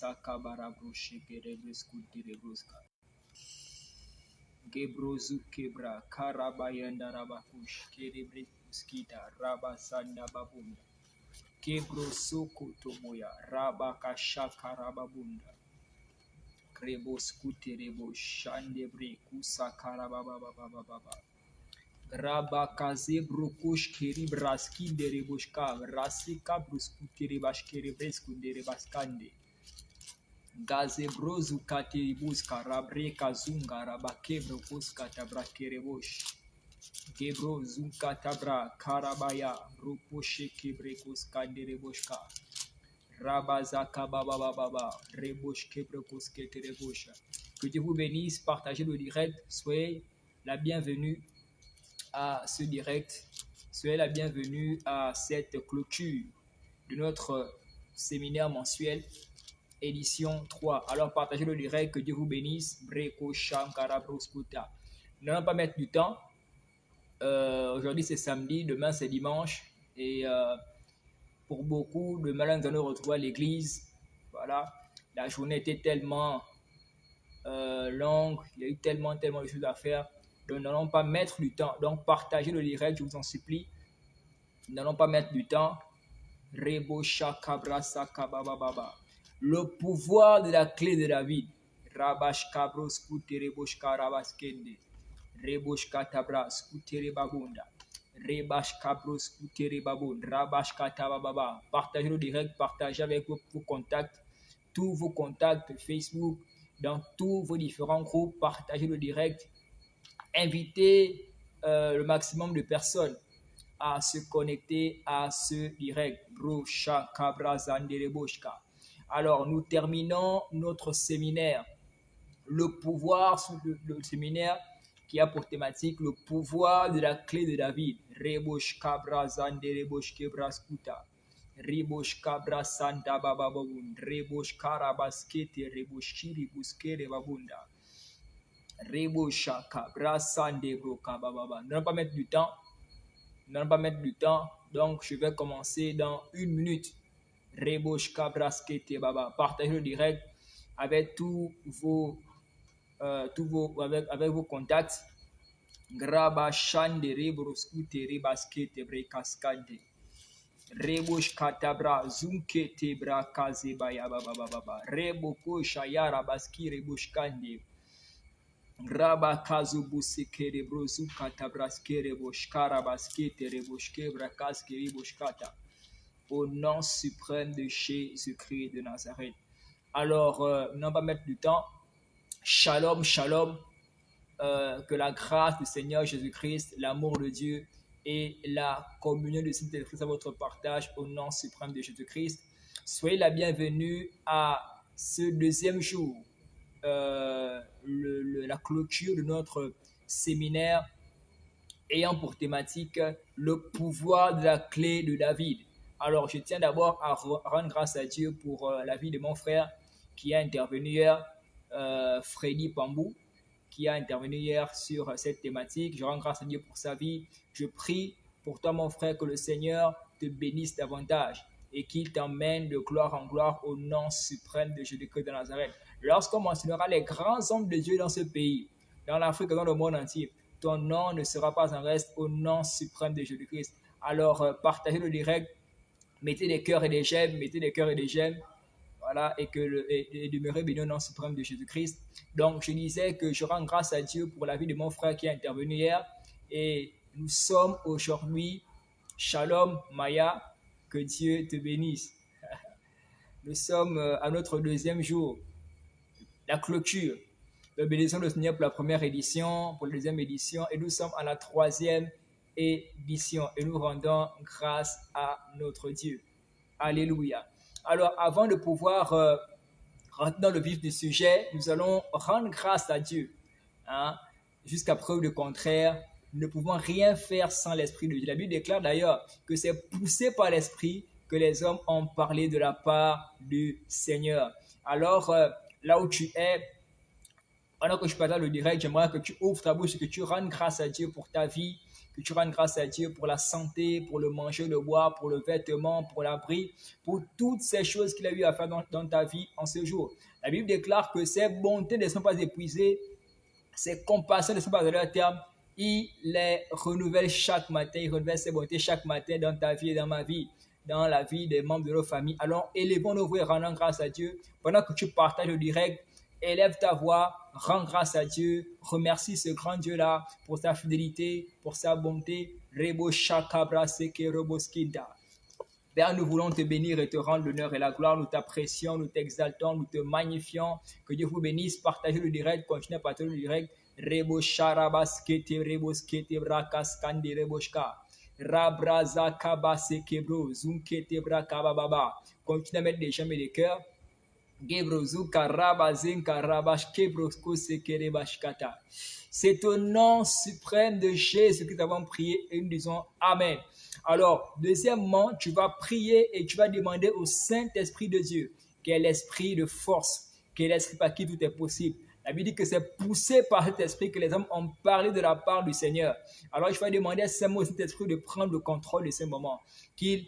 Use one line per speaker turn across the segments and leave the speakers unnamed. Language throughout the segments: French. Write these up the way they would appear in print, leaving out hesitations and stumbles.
sakabara broshe kerebres kuterebroska. Gebrozu kebra karabayanda rabakush kerebre skita raba sanda babunda. Kebrosoko tomoya raba kashaka rababunda. Krebos kuterebo shandebre kusakarabababababa. Rabakaze brokosh keri braski dereboshka rasika bruskutere bashkere breskundere baskande. Gaze brozu kateribuska rabre kazunga rabake brokoska tabrakere bosh. Gebro zunka tabra karabaya roposhe kebrekos kandere boshka. Rabazaka baba baba rebosh kebrekos ketere bosha. Que Dieu vous bénisse, partagez le direct, soyez la bienvenue à ce direct. Soyez la bienvenue à cette clôture de notre séminaire mensuel, édition 3. Alors partagez le direct, que Dieu vous bénisse. Breko Shankara Broskuta. N'allons pas mettre du temps. Aujourd'hui c'est samedi, demain c'est dimanche. Et pour beaucoup, demain nous allons retrouver à l'église. Voilà. La journée était tellement longue, il y a eu tellement de choses à faire. Donc, n'allons pas mettre du temps. Donc, partagez le direct, je vous en supplie. N'allons pas mettre du temps. Rebo shakabra sakabababa. Le pouvoir de la clé de David. Rabash kabros kuterebosh karabaskende. Rebosh katabra skuterebabunda. Rebash kabros kuterebabund. Rabash katabababa. Partagez le direct, partagez avec vos contacts. Tous vos contacts Facebook, dans tous vos différents groupes, partagez le direct. Invitez le maximum de personnes à se connecter à ce direct. Alors, nous terminons notre séminaire. Le pouvoir, le séminaire qui a pour thématique le pouvoir de la clé de David. Ribosh kabra santa babababun, ribosh karabaskete, ribosh chiribuskere babunda. Ribosh kabra sande broka bababa. Ne pas mettre du temps. Ne pas mettre du temps. Donc, je vais commencer dans 1 minute. Ribosh kabraskete baba. Partagez le direct avec tous vos avec vos contacts. Graba shande ribroskute ribaskete brekaskante. Rebosh katabra zunke tebra kaze baya baba baba rebo ko shayara baski rebosh kande raba kazu busike rebro zuka tabraske rebosh kara baskete rebosh kebra kaske rebosh kata au nom suprême de Jésus-Christ de Nazareth. Alors, n'en pas mettre du temps. Shalom, shalom. Que la grâce du Seigneur Jésus-Christ, l'amour de Dieu et la communion du Saint-Esprit à votre partage au nom suprême de Jésus-Christ. Soyez la bienvenue à ce deuxième jour, la clôture de notre séminaire ayant pour thématique le pouvoir de la clé de David. Alors, je tiens d'abord à rendre grâce à Dieu pour la vie de mon frère qui a intervenu hier, Freddy Pambou, qui a intervenu hier sur cette thématique. Je rends grâce à Dieu pour sa vie. Je prie pour toi, mon frère, que le Seigneur te bénisse davantage et qu'il t'emmène de gloire en gloire au nom suprême de Jésus-Christ de Nazareth. Lorsqu'on mentionnera les grands hommes de Dieu dans ce pays, dans l'Afrique et dans le monde entier, ton nom ne sera pas en reste au nom suprême de Jésus-Christ. Alors, partagez le direct, mettez des cœurs et des j'aime, mettez des cœurs et des j'aime. Voilà, et demeurer béni au nom suprême de Jésus-Christ. Donc, je disais que je rends grâce à Dieu pour la vie de mon frère qui est intervenu hier. Et nous sommes aujourd'hui, Shalom Maya, que Dieu te bénisse. Nous sommes à notre deuxième jour, la clôture. Nous bénissons le Seigneur pour la première édition, pour la deuxième édition, et nous sommes à la troisième édition. Et nous rendons grâce à notre Dieu. Alléluia. Alors, avant de pouvoir rentrer dans le vif du sujet, nous allons rendre grâce à Dieu. Hein? Jusqu'à preuve du contraire, nous ne pouvons rien faire sans l'Esprit de Dieu. La Bible déclare d'ailleurs que c'est poussé par l'Esprit que les hommes ont parlé de la part du Seigneur. Alors, là où tu es, pendant que je partage le direct, j'aimerais que tu ouvres ta bouche et que tu rendes grâce à Dieu pour ta vie, que tu rendes grâce à Dieu pour la santé, pour le manger, le boire, pour le vêtement, pour l'abri, pour toutes ces choses qu'il a eu à faire dans ta vie en ce jour. La Bible déclare que ses bontés ne sont pas épuisées, ses compassions ne sont pas à leur terme. Il les renouvelle chaque matin, il renouvelle ses bontés chaque matin dans ta vie et dans ma vie, dans la vie des membres de nos familles. Alors, élevons nos voix et rendons grâce à Dieu. Pendant que tu partages le direct, élève ta voix, rends grâce à Dieu, remercie ce grand Dieu-là pour sa fidélité, pour sa bonté. Rebo shakabra seke roboskinda. Père, nous voulons te bénir et te rendre l'honneur et la gloire. Nous t'apprécions, nous t'exaltons, nous te magnifions. Que Dieu vous bénisse. Partagez le direct, continuez à partager le direct. Rebo sharabaskete, rebo skete brakaskande reboshka. Rabraza kabaseke zunkete brakababa. Continuez à mettre des j'aime et des cœurs. C'est au nom suprême de Jésus que nous avons prié et nous disons Amen. Alors, deuxièmement, tu vas prier et tu vas demander au Saint-Esprit de Dieu, qui est l'esprit de force, qui est l'esprit par qui tout est possible. La Bible dit que c'est poussé par cet esprit que les hommes ont parlé de la part du Seigneur. Alors, je vais demander à cet esprit de prendre le contrôle de ces moments, qu'il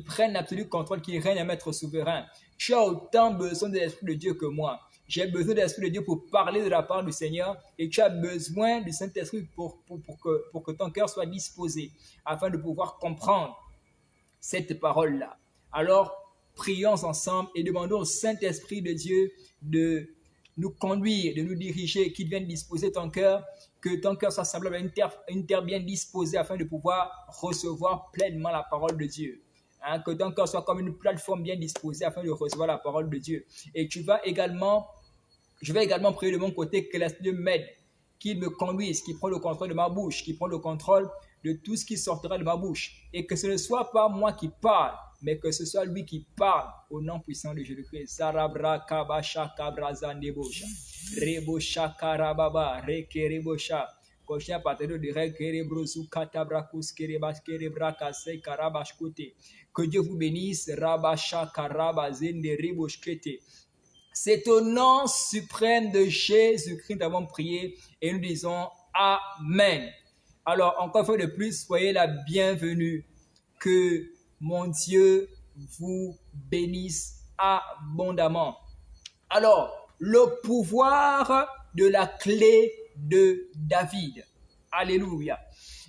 prenne l'absolu contrôle, qu'il règne à maître souverain. Tu as autant besoin de l'Esprit de Dieu que moi. J'ai besoin de l'Esprit de Dieu pour parler de la part du Seigneur et tu as besoin du Saint-Esprit pour que ton cœur soit disposé afin de pouvoir comprendre cette parole-là. Alors, prions ensemble et demandons au Saint-Esprit de Dieu de nous conduire, de nous diriger, qu'il vienne disposer ton cœur, que ton cœur soit semblable à une terre bien disposée afin de pouvoir recevoir pleinement la parole de Dieu. Que ton cœur soit comme une plateforme bien disposée afin de recevoir la parole de Dieu. Et je vais également prier de mon côté que l'Esprit m'aide, qu'il me conduise, qu'il prenne le contrôle de ma bouche, qu'il prenne le contrôle de tout ce qui sortira de ma bouche. Et que ce ne soit pas moi qui parle, mais que ce soit lui qui parle au nom puissant de Jésus-Christ. Sarabra kabasha kabraza nebosha. Rebosha karababa reke rebosha. Continue à partager de rekebrozu katabrakus kerebas kerebrakase karabashkote. Que Dieu vous bénisse. Rabasha karabazende reboshkete. C'est au nom suprême de Jésus-Christ que nous avons prié et nous disons Amen. Alors, encore une fois de plus, soyez la bienvenue. Que mon Dieu vous bénisse abondamment. Alors, le pouvoir de la clé de David. Alléluia.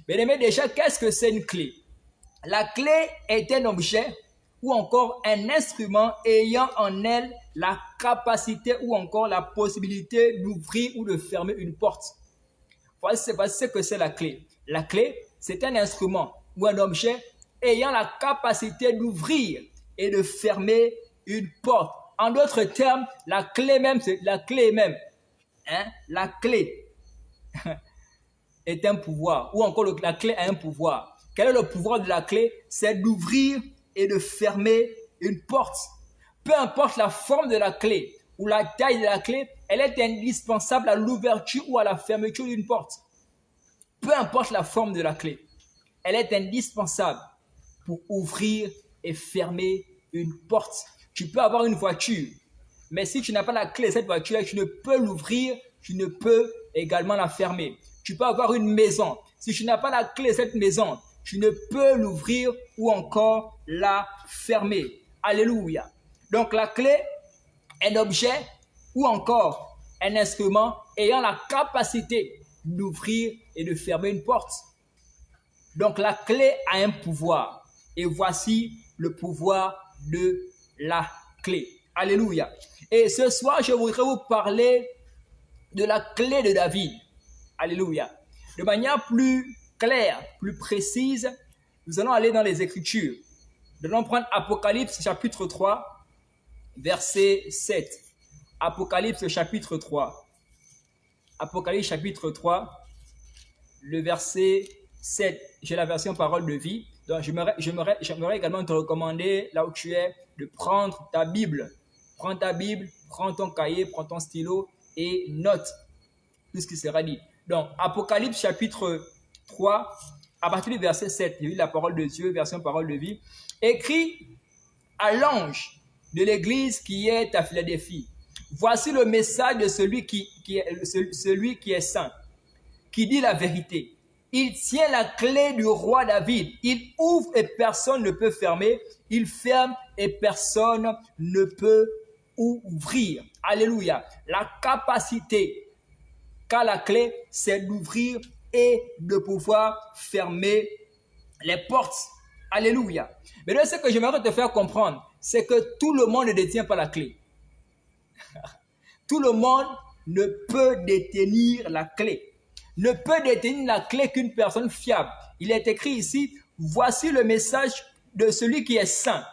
Bien-aimés, déjà, qu'est-ce que c'est une clé? La clé est un objet ou encore un instrument ayant en elle la capacité ou encore la possibilité d'ouvrir ou de fermer une porte. Voici ce que c'est la clé. La clé, c'est un instrument ou un objet ayant la capacité d'ouvrir et de fermer une porte. En d'autres termes, la clé même est un pouvoir, ou encore la clé a un pouvoir. Quel est le pouvoir de la clé? C'est d'ouvrir et de fermer une porte. Peu importe la forme de la clé ou la taille de la clé, elle est indispensable à l'ouverture ou à la fermeture d'une porte. Peu importe la forme de la clé, elle est indispensable pour ouvrir et fermer une porte. Tu peux avoir une voiture, mais si tu n'as pas la clé de cette voiture, tu ne peux l'ouvrir, tu ne peux également la fermer. Tu peux avoir une maison. Si tu n'as pas la clé de cette maison, tu ne peux l'ouvrir ou encore la fermer. Alléluia. Donc la clé est un objet ou encore un instrument ayant la capacité d'ouvrir et de fermer une porte. Donc la clé a un pouvoir. Et voici le pouvoir de la clé. Alléluia. Et ce soir, je voudrais vous parler de la clé de David. Alléluia. De manière plus claire, plus précise, nous allons aller dans les Écritures. Nous allons prendre Apocalypse chapitre 3, verset 7. Apocalypse chapitre 3. Apocalypse chapitre 3, le verset 7. J'ai la version parole de vie. Donc, j'aimerais également te recommander, là où tu es, de prendre ta Bible. Prends ta Bible, prends ton cahier, prends ton stylo et note tout ce qui sera dit. Donc, Apocalypse chapitre 3, à partir du verset 7, j'ai lu la parole de Dieu, version parole de vie. Écrit à l'ange de l'église qui est à Philadelphie. Voici le message de celui qui est saint, qui dit la vérité. Il tient la clé du roi David. Il ouvre et personne ne peut fermer. Il ferme et personne ne peut ouvrir. Alléluia. La capacité qu'a la clé, c'est d'ouvrir et de pouvoir fermer les portes. Alléluia. Mais là, ce que j'aimerais te faire comprendre, c'est que tout le monde ne détient pas la clé. Tout le monde ne peut détenir la clé. Ne peut détenir la clé qu'une personne fiable. Il est écrit ici, voici le message de celui qui est saint,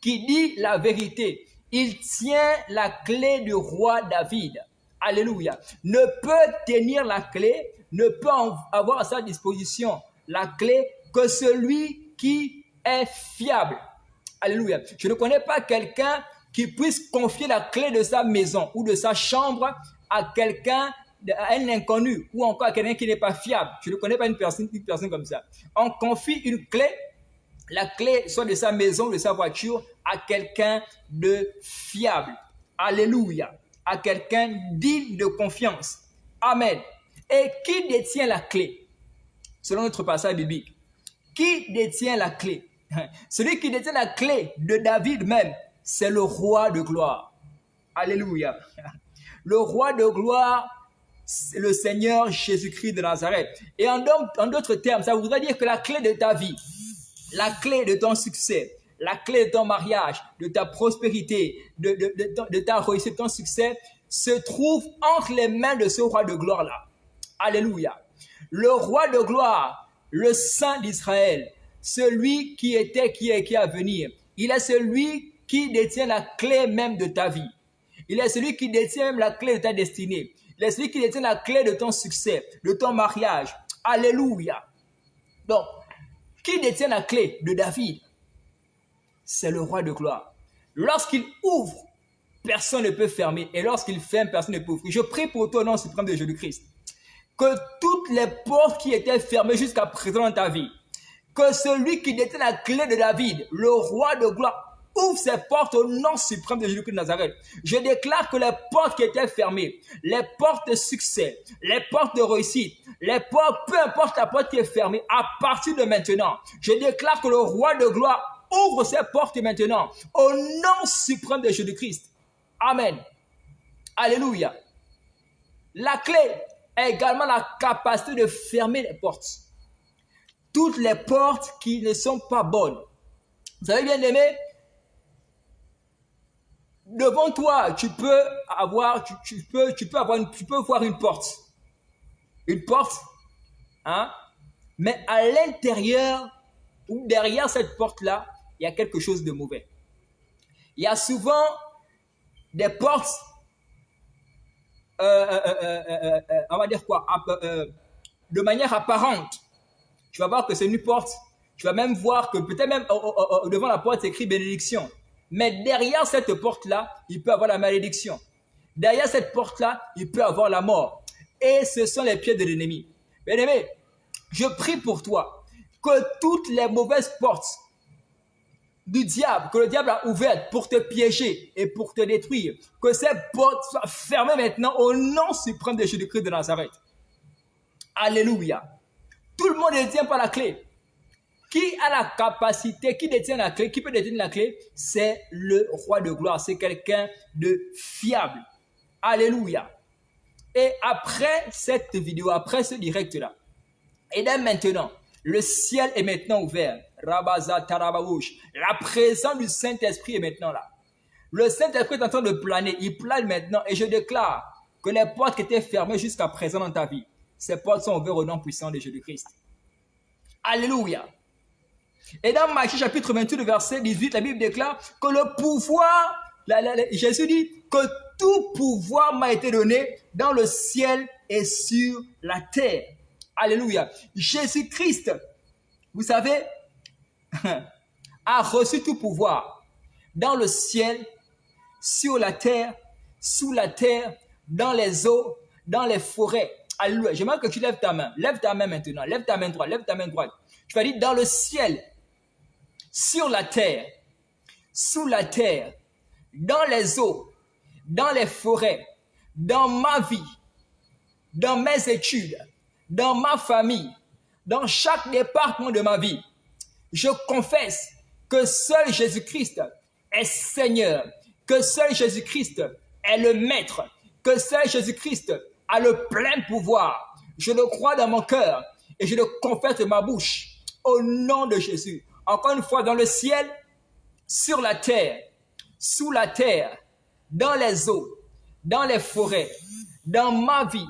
qui dit la vérité. Il tient la clé du roi David. Alléluia. Ne peut tenir la clé, ne peut avoir à sa disposition la clé que celui qui est fiable. Alléluia. Je ne connais pas quelqu'un qui puisse confier la clé de sa maison ou de sa chambre à quelqu'un, à un inconnu ou encore à quelqu'un qui n'est pas fiable. Je ne connais pas une personne comme ça. On confie une clé, la clé soit de sa maison, de sa voiture, à quelqu'un de fiable. Alléluia. À quelqu'un digne de confiance. Amen. Et qui détient la clé? Selon notre passage biblique. Qui détient la clé? Celui qui détient la clé de David même, c'est le roi de gloire. Alléluia. Le roi de gloire, c'est le Seigneur Jésus-Christ de Nazareth. Et en d'autres termes, ça voudrait dire que la clé de ta vie, la clé de ton succès, la clé de ton mariage, de ta prospérité, de ta réussite, de ton succès, se trouve entre les mains de ce roi de gloire-là. Alléluia. Le roi de gloire, le Saint d'Israël, celui qui était, qui est, qui est à venir. Il est celui qui détient la clé même de ta vie. Il est celui qui détient même la clé de ta destinée. Il est celui qui détient la clé de ton succès, de ton mariage. Alléluia. Donc, qui détient la clé de David? C'est le roi de gloire. Lorsqu'il ouvre, personne ne peut fermer. Et lorsqu'il ferme, personne ne peut ouvrir. Je prie pour toi au nom suprême de Jésus-Christ. Que toutes les portes qui étaient fermées jusqu'à présent dans ta vie, que celui qui détient la clé de David, le roi de gloire, ouvre ses portes au nom suprême de Jésus-Christ de Nazareth. Je déclare que les portes qui étaient fermées, les portes de succès, les portes de réussite, les portes, peu importe la porte qui est fermée, à partir de maintenant, je déclare que le roi de gloire ouvre ses portes maintenant, au nom suprême de Jésus-Christ. Amen. Alléluia. La clé est également la capacité de fermer les portes. Toutes les portes qui ne sont pas bonnes. Vous savez bien aimé, devant toi, tu peux voir une porte. Une porte, hein? Mais à l'intérieur ou derrière cette porte-là, il y a quelque chose de mauvais. Il y a souvent des portes, on va dire quoi, de manière apparente. Tu vas voir que c'est une porte. Tu vas même voir que peut-être même devant la porte, c'est écrit bénédiction. Mais derrière cette porte-là, il peut avoir la malédiction. Derrière cette porte-là, il peut avoir la mort. Et ce sont les pieds de l'ennemi. Bien-aimé, je prie pour toi que toutes les mauvaises portes du diable, que le diable a ouvertes pour te piéger et pour te détruire, que ces portes soient fermées maintenant au nom suprême de Jésus-Christ de Nazareth. Alléluia. Tout le monde ne détient pas la clé. Qui a la capacité, qui détient la clé, qui peut détenir la clé? C'est le roi de gloire. C'est quelqu'un de fiable. Alléluia. Et après cette vidéo, après ce direct-là, et dès maintenant, le ciel est maintenant ouvert. Rabaza Tarababouche. La présence du Saint-Esprit est maintenant là. Le Saint-Esprit est en train de planer. Il plane maintenant. Et je déclare que les portes qui étaient fermées jusqu'à présent dans ta vie, ces portes sont ouvertes au nom puissant de Jésus-Christ. Alléluia. Et dans Matthieu chapitre 28, verset 18, la Bible déclare que le pouvoir, Jésus dit que tout pouvoir m'a été donné dans le ciel et sur la terre. Alléluia. Jésus-Christ, vous savez, a reçu tout pouvoir dans le ciel, sur la terre, sous la terre, dans les eaux, dans les forêts. Alléluia. J'aimerais que tu lèves ta main. Lève ta main maintenant. Lève ta main droite. Lève ta main droite. Tu vas dire dans le ciel, sur la terre, sous la terre, dans les eaux, dans les forêts, dans ma vie, dans mes études, dans ma famille, dans chaque département de ma vie. Je confesse que seul Jésus-Christ est Seigneur, que seul Jésus-Christ est le Maître, que seul Jésus-Christ a le plein pouvoir. Je le crois dans mon cœur et je le confesse de ma bouche au nom de Jésus. Encore une fois, dans le ciel, sur la terre, sous la terre, dans les eaux, dans les forêts, dans ma vie,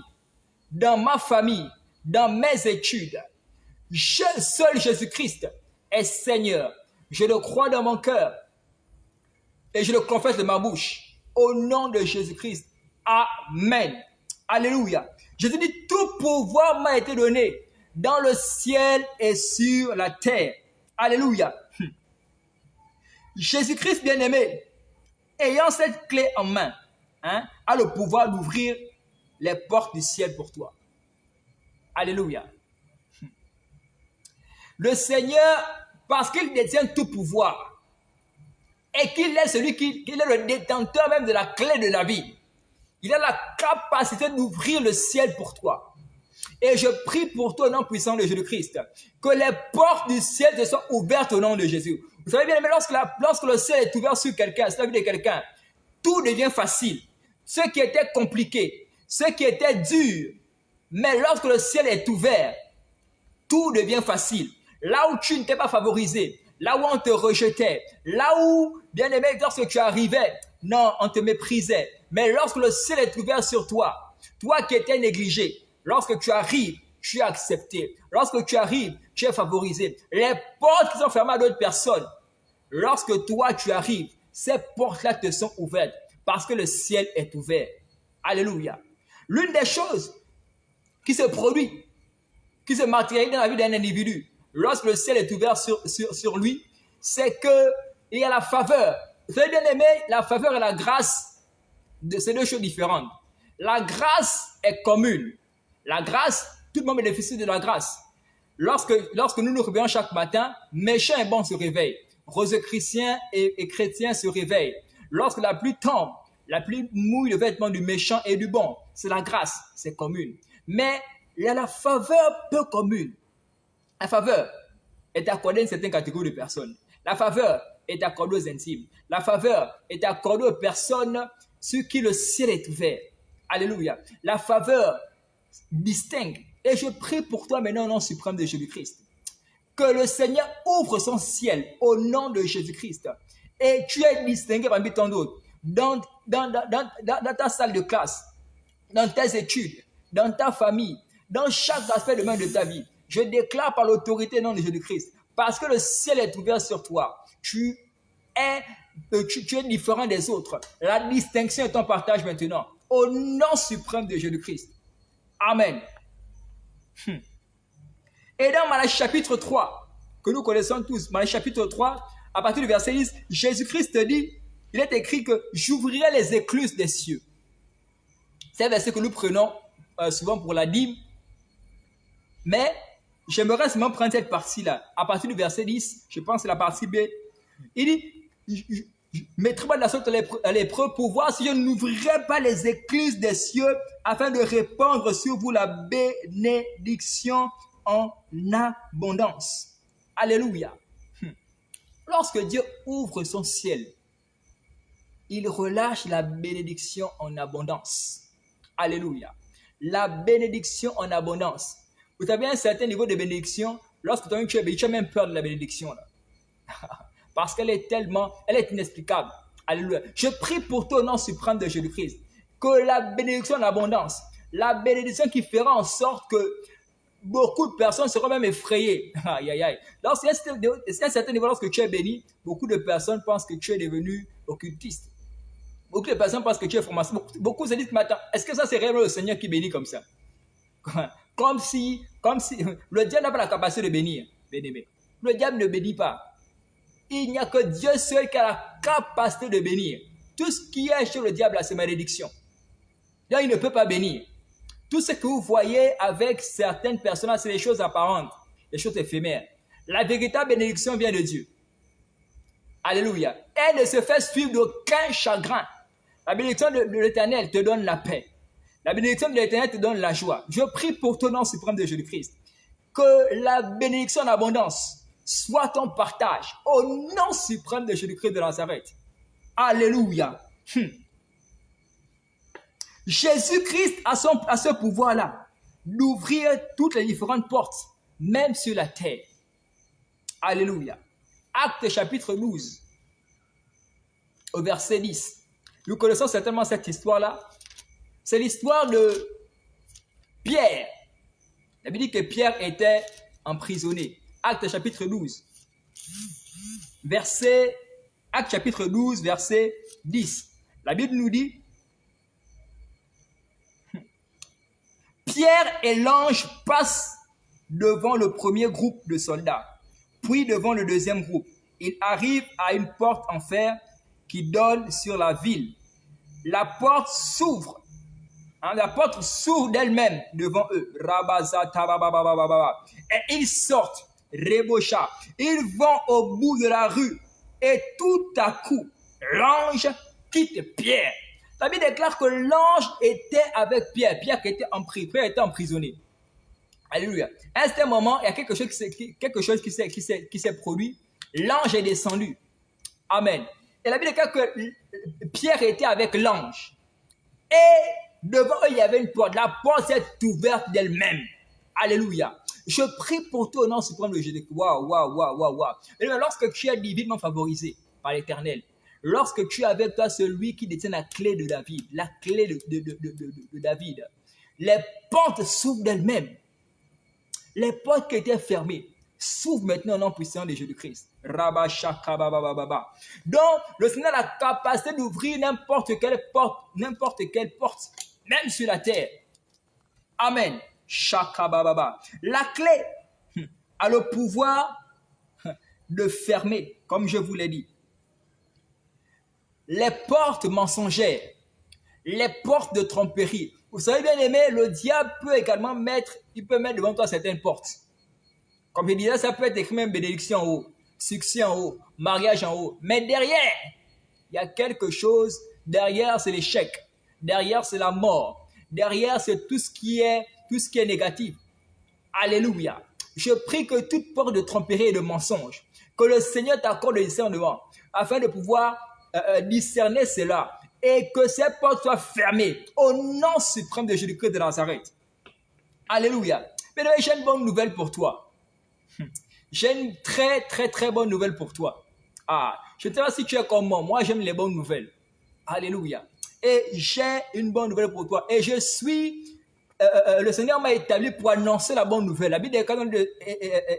dans ma famille, dans mes études. Seul Jésus-Christ est Seigneur. Je le crois dans mon cœur et je le confesse de ma bouche. Au nom de Jésus-Christ. Amen. Alléluia. Jésus dit, tout pouvoir m'a été donné dans le ciel et sur la terre. Alléluia. Jésus-Christ bien-aimé, ayant cette clé en main, a le pouvoir d'ouvrir les portes du ciel pour toi. Alléluia. Le Seigneur, parce qu'il détient tout pouvoir et qu'il est celui qui est le détenteur même de la clé de la vie, il a la capacité d'ouvrir le ciel pour toi. Et je prie pour toi au nom puissant de Jésus-Christ, que les portes du ciel te soient ouvertes au nom de Jésus. Vous savez bien, mais lorsque le ciel est ouvert sur quelqu'un, sur la vie de quelqu'un, tout devient facile. Ce qui était compliqué, ce qui était dur, mais lorsque le ciel est ouvert, tout devient facile. Là où tu n'étais pas favorisé, là où on te rejetait, là où, bien aimé, lorsque tu arrivais, non, on te méprisait. Mais lorsque le ciel est ouvert sur toi, toi qui étais négligé, lorsque tu arrives, tu es accepté. Lorsque tu arrives, tu es favorisé. Les portes qui sont fermées à d'autres personnes, lorsque toi tu arrives, ces portes-là te sont ouvertes parce que le ciel est ouvert. Alléluia. L'une des choses qui se produit, qui se matérialise dans la vie d'un individu, lorsque le ciel est ouvert sur lui, c'est qu'il y a la faveur. Vous savez bien aimé, la faveur et la grâce, c'est deux choses différentes. La grâce est commune. La grâce, tout le monde bénéficie de la grâce. Lorsque nous nous réveillons chaque matin, méchants et bons se réveillent. Rosicruciens et chrétiens se réveillent. Lorsque la pluie tombe, la pluie mouille le vêtement du méchant et du bon. C'est la grâce, c'est commune. Mais il y a la faveur peu commune. La faveur est accordée à une certaine catégorie de personnes. La faveur est accordée aux intimes. La faveur est accordée aux personnes sur qui le ciel est ouvert. Alléluia. La faveur distingue. Et je prie pour toi maintenant au nom suprême de Jésus-Christ. Que le Seigneur ouvre son ciel au nom de Jésus-Christ. Et tu es distingué parmi tant d'autres. Dans ta salle de classe, dans tes études, dans ta famille, dans chaque aspect de même de ta vie. Je déclare par l'autorité au nom de Jésus-Christ. Parce que le ciel est ouvert sur toi. Tu es différent des autres. La distinction est ton partage maintenant. Au nom suprême de Jésus-Christ. Amen. Et dans Malachie chapitre 3, que nous connaissons tous, Malachie chapitre 3, à partir du verset 10, Jésus-Christ dit, il est écrit que j'ouvrirai les écluses des cieux. C'est un verset que nous prenons souvent pour la dîme. Mais j'aimerais seulement prendre cette partie-là. À partir du verset 10, je pense que c'est la partie B. Il dit, je mettrai pas de la sorte à l'épreuve pour voir si je n'ouvrirai pas les écluses des cieux afin de répandre sur vous la bénédiction en abondance. Alléluia. Lorsque Dieu ouvre son ciel, il relâche la bénédiction en abondance. Alléluia. La bénédiction en abondance. Vous avez un certain niveau de bénédiction. Lorsque tu es béni, tu as même peur de la bénédiction. Là. Parce qu'elle est inexplicable. Alléluia. Je prie pour toi au nom suprême de Jésus-Christ. Que la bénédiction en abondance, la bénédiction qui fera en sorte que beaucoup de personnes seront même effrayées. Aïe, aïe, aïe. Lorsqu'il y a un certain niveau, lorsque tu es béni, beaucoup de personnes pensent que tu es devenu occultiste. Beaucoup de personnes pensent que tu es franc-maçon. Beaucoup se disent, mais attends, est-ce que ça c'est réellement le Seigneur qui bénit comme ça? Comme si le diable n'a pas la capacité de bénir. Le diable ne bénit pas. Il n'y a que Dieu seul qui a la capacité de bénir. Tout ce qui est chez le diable, c'est malédiction. Là, il ne peut pas bénir. Tout ce que vous voyez avec certaines personnes, c'est des choses apparentes, des choses éphémères. La véritable bénédiction vient de Dieu. Alléluia. Elle ne se fait suivre d'aucun chagrin. La bénédiction de l'Éternel te donne la paix. La bénédiction de l'Éternel te donne la joie. Je prie pour ton nom suprême de Jésus-Christ. Que la bénédiction en abondance soit ton partage au nom suprême de Jésus-Christ de Nazareth. Alléluia. Jésus-Christ a ce pouvoir-là d'ouvrir toutes les différentes portes, même sur la terre. Alléluia. Actes chapitre 12, au verset 10. Nous connaissons certainement cette histoire-là. C'est l'histoire de Pierre. La Bible dit que Pierre était emprisonné. Actes chapitre 12, Actes chapitre 12, verset 10. La Bible nous dit, Pierre et l'ange passent devant le premier groupe de soldats, puis devant le deuxième groupe. Ils arrivent à une porte en fer qui donne sur la ville. La porte s'ouvre. La porte s'ouvre d'elle-même devant eux. Et ils sortent. Rebocha. Ils vont au bout de la rue. Et tout à coup, l'ange quitte Pierre. La Bible déclare que l'ange était avec Pierre. Pierre qui était emprisonné. Alléluia. À un certain moment, il y a quelque chose qui s'est produit. L'ange est descendu. Amen. Et la Bible déclare que Pierre était avec l'ange. Et devant eux, il y avait une porte. La porte s'est ouverte d'elle-même. Alléluia. Je prie pour toi au nom suprême de Jésus. Waouh. Et lorsque tu es divinement favorisé par l'Éternel, lorsque tu es avec toi celui qui détient la clé de David, la clé de David, les portes s'ouvrent d'elles-mêmes. Les portes qui étaient fermées s'ouvrent maintenant au nom puissant de Jésus-Christ. Donc, le Seigneur a la capacité d'ouvrir n'importe quelle porte, même sur la terre. Amen. La clé a le pouvoir de fermer, comme je vous l'ai dit, les portes mensongères, les portes de tromperie. Vous savez bien aimé, le diable peut également mettre devant toi certaines portes. Comme je disais, ça peut être écrit même bénédiction en haut, succès en haut, mariage en haut. Mais derrière, il y a quelque chose. Derrière, c'est l'échec. Derrière, c'est la mort. Derrière, c'est tout ce qui est négatif. Alléluia. Je prie que toute porte de tromperie et de mensonge, que le Seigneur t'accorde le discernement, afin de pouvoir discerner cela, et que ces portes soient fermées au nom suprême de Jésus-Christ de Nazareth. Alléluia. Mais j'ai une bonne nouvelle pour toi. J'ai une très bonne nouvelle pour toi. Je ne sais pas si tu es comme moi. Moi, j'aime les bonnes nouvelles. Alléluia. Et j'ai une bonne nouvelle pour toi. Et je suis... le Seigneur m'a établi pour annoncer la bonne nouvelle. La Bible déclare dans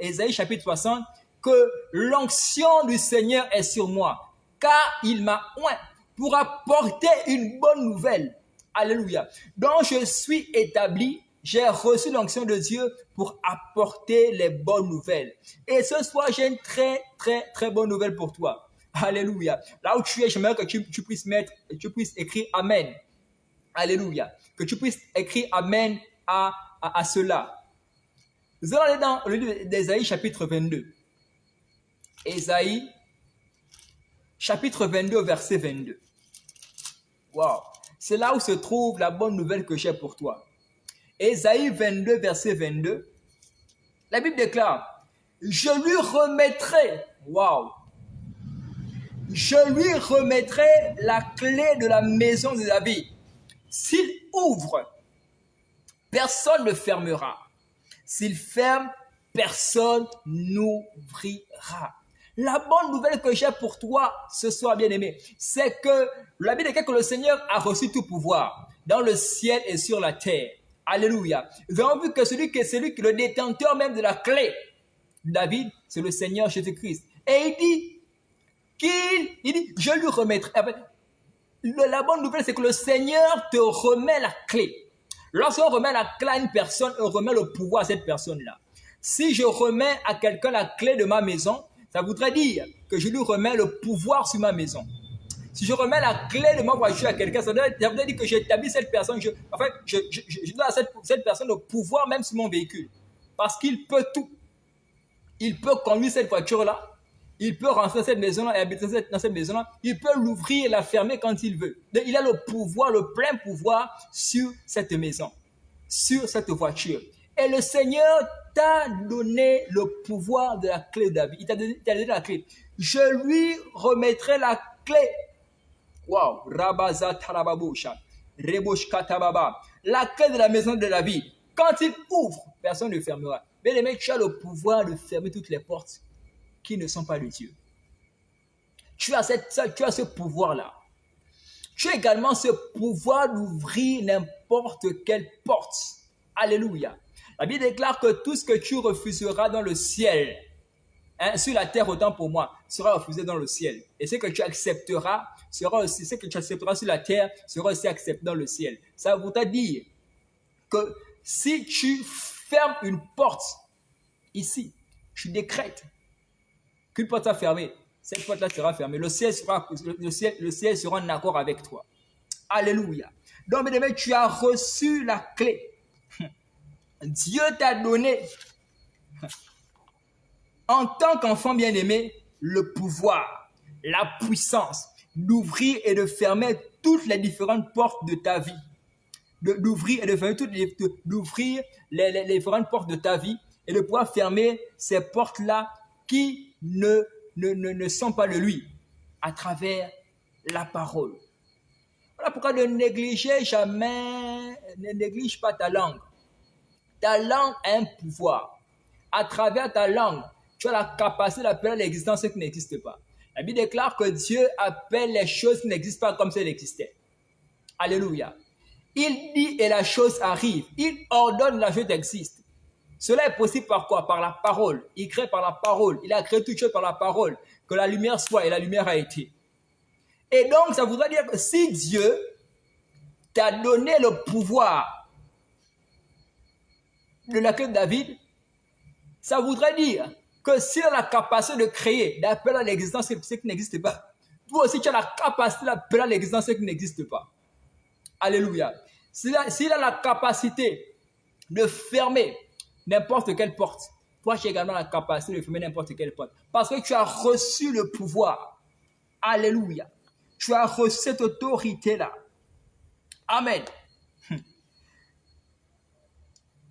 Ésaïe chapitre 60 que l'onction du Seigneur est sur moi, car il m'a oint pour apporter une bonne nouvelle. Alléluia. Donc je suis établi, j'ai reçu l'onction de Dieu pour apporter les bonnes nouvelles. Et ce soir, j'ai une très bonne nouvelle pour toi. Alléluia. Là où tu es, j'aimerais que tu puisses écrire Amen. Alléluia. Que tu puisses écrire Amen à cela. Nous allons aller dans le livre d'Ésaïe chapitre 22. Ésaïe chapitre 22 verset 22. Wow. C'est là où se trouve la bonne nouvelle que j'ai pour toi. Ésaïe 22 verset 22. La Bible déclare, je lui remettrai, wow, je lui remettrai la clé de la maison de David. S'il ouvre, personne ne fermera. S'il ferme, personne n'ouvrira. La bonne nouvelle que j'ai pour toi ce soir, bien-aimé, c'est que la Bible dit que le Seigneur a reçu tout pouvoir dans le ciel et sur la terre. Alléluia. Nous avons vu que celui qui est le détenteur même de la clé, David, c'est le Seigneur Jésus-Christ. Et il dit, je lui remettrai. La bonne nouvelle, c'est que le Seigneur te remet la clé. Lorsqu'on remet la clé à une personne, on remet le pouvoir à cette personne-là. Si je remets à quelqu'un la clé de ma maison, ça voudrait dire que je lui remets le pouvoir sur ma maison. Si je remets la clé de ma voiture à quelqu'un, ça voudrait dire que j'établis cette personne. Je donne à cette personne le pouvoir même sur mon véhicule. Parce qu'il peut tout. Il peut conduire cette voiture-là. Il peut rentrer dans cette maison-là et habiter dans cette maison-là. Il peut l'ouvrir et la fermer quand il veut. Il a le pouvoir, le plein pouvoir sur cette maison, sur cette voiture. Et le Seigneur t'a donné le pouvoir de la clé de David. Il t'a donné la clé. Je lui remettrai la clé. Waouh. Rabaza tarababosha. Rebosh katababa. La clé de la maison de David. Quand il ouvre, personne ne fermera. Mais les mecs, tu as le pouvoir de fermer toutes les portes qui ne sont pas de Dieu. Tu as ce pouvoir-là. Tu as également ce pouvoir d'ouvrir n'importe quelle porte. Alléluia. La Bible déclare que tout ce que tu refuseras dans le ciel, sur la terre autant pour moi, sera refusé dans le ciel. Et ce que tu accepteras sera aussi, ce que tu accepteras sur la terre sera aussi accepté dans le ciel. Ça voudrait dire que si tu fermes une porte ici, tu décrètes qu'une porte sera fermée, cette porte-là sera fermée. Le ciel sera en accord avec toi. Alléluia. Donc, mes amis, tu as reçu la clé. Dieu t'a donné, en tant qu'enfant bien-aimé, le pouvoir, la puissance d'ouvrir et de fermer toutes les différentes portes de ta vie. D'ouvrir et de fermer d'ouvrir les différentes portes de ta vie et de pouvoir fermer ces portes-là qui ne sont pas de lui à travers la parole. Voilà pourquoi ne néglige pas ta langue. Ta langue a un pouvoir. À travers ta langue, tu as la capacité d'appeler à l'existence ce qui n'existe pas. La Bible déclare que Dieu appelle les choses qui n'existent pas comme si elles existaient. Alléluia. Il dit et la chose arrive. Il ordonne la chose existe. Cela est possible par quoi? Par la parole. Il crée par la parole. Il a créé toute chose par la parole. Que la lumière soit et la lumière a été. Et donc, ça voudrait dire que si Dieu t'a donné le pouvoir de la clé de David, ça voudrait dire que s'il a la capacité de créer, d'appeler à l'existence ce qui n'existe pas, toi aussi tu as la capacité d'appeler à l'existence ce qui n'existe pas. Alléluia. S'il a la capacité de fermer n'importe quelle porte, toi tu as également la capacité de fermer n'importe quelle porte. Parce que tu as reçu le pouvoir. Alléluia. Tu as reçu cette autorité-là. Amen.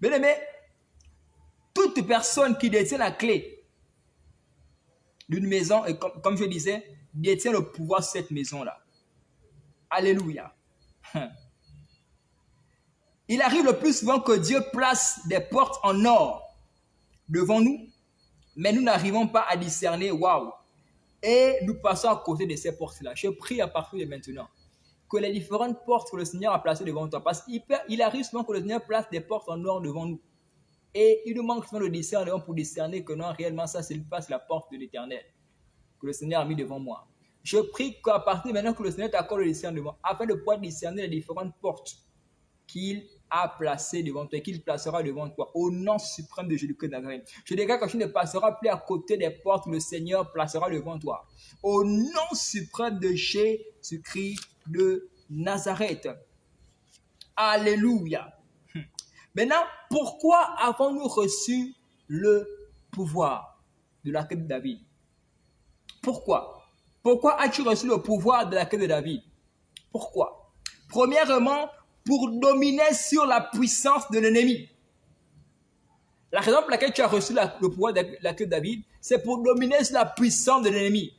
Bien aimé, toute personne qui détient la clé d'une maison, et comme je disais, détient le pouvoir de cette maison-là. Alléluia. Il arrive le plus souvent que Dieu place des portes en or devant nous, mais nous n'arrivons pas à discerner, waouh, et nous passons à côté de ces portes-là. Je prie à partir de maintenant que les différentes portes que le Seigneur a placées devant toi, parce qu'il arrive souvent que le Seigneur place des portes en or devant nous. Et il nous manque souvent le discernement pour discerner que non, réellement, ça, c'est la porte de l'Éternel que le Seigneur a mis devant moi. Je prie qu'à partir de maintenant que le Seigneur t'accorde le discernement, afin de pouvoir discerner les différentes portes qu'il a placées devant toi et qu'il placera devant toi, au nom suprême de Jésus-Christ de Nazareth. Je déclare que tu ne passeras plus à côté des portes que le Seigneur placera devant toi. Au nom suprême de Jésus-Christ de Nazareth. Alléluia. Maintenant, pourquoi avons-nous reçu le pouvoir de la clé de David? Pourquoi? Pourquoi as-tu reçu le pouvoir de la clé de David? Pourquoi? Premièrement, pour dominer sur la puissance de l'ennemi. La raison pour laquelle tu as reçu le pouvoir de la clé de David, c'est pour dominer sur la puissance de l'ennemi.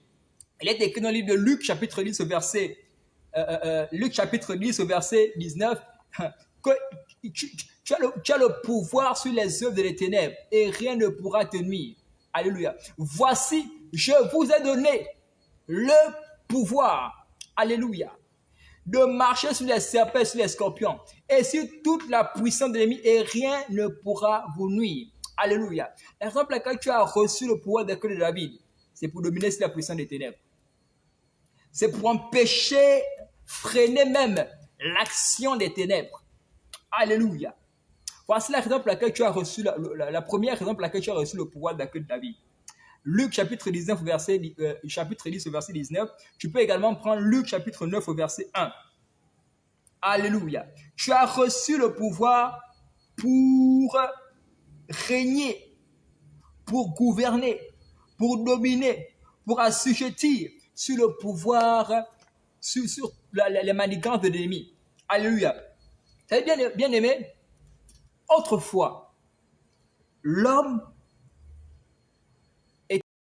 Il est écrit dans le livre de Luc, chapitre 10, au verset, Luc, chapitre 10, au verset 19, que tu as le pouvoir sur les œuvres des ténèbres et rien ne pourra te nuire. Alléluia. Voici, je vous ai donné le pouvoir. Alléluia. De marcher sur les serpents, sur les scorpions et sur toute la puissance de l'ennemi et rien ne pourra vous nuire. Alléluia. La raison pour laquelle tu as reçu le pouvoir de la clé de David, c'est pour dominer sur la puissance des ténèbres. C'est pour empêcher, freiner même l'action des ténèbres. Alléluia. Voici la raison pour laquelle tu as reçu, la première raison pour laquelle tu as reçu le pouvoir de la clé de David. Luc chapitre 19, chapitre 10 au verset 19. Tu peux également prendre Luc chapitre 9 au verset 1. Alléluia. Tu as reçu le pouvoir pour régner, pour gouverner, pour dominer, pour assujettir sur le pouvoir, sur les manigances de l'ennemi. Alléluia. Vous savez, bien aimé, autrefois, l'homme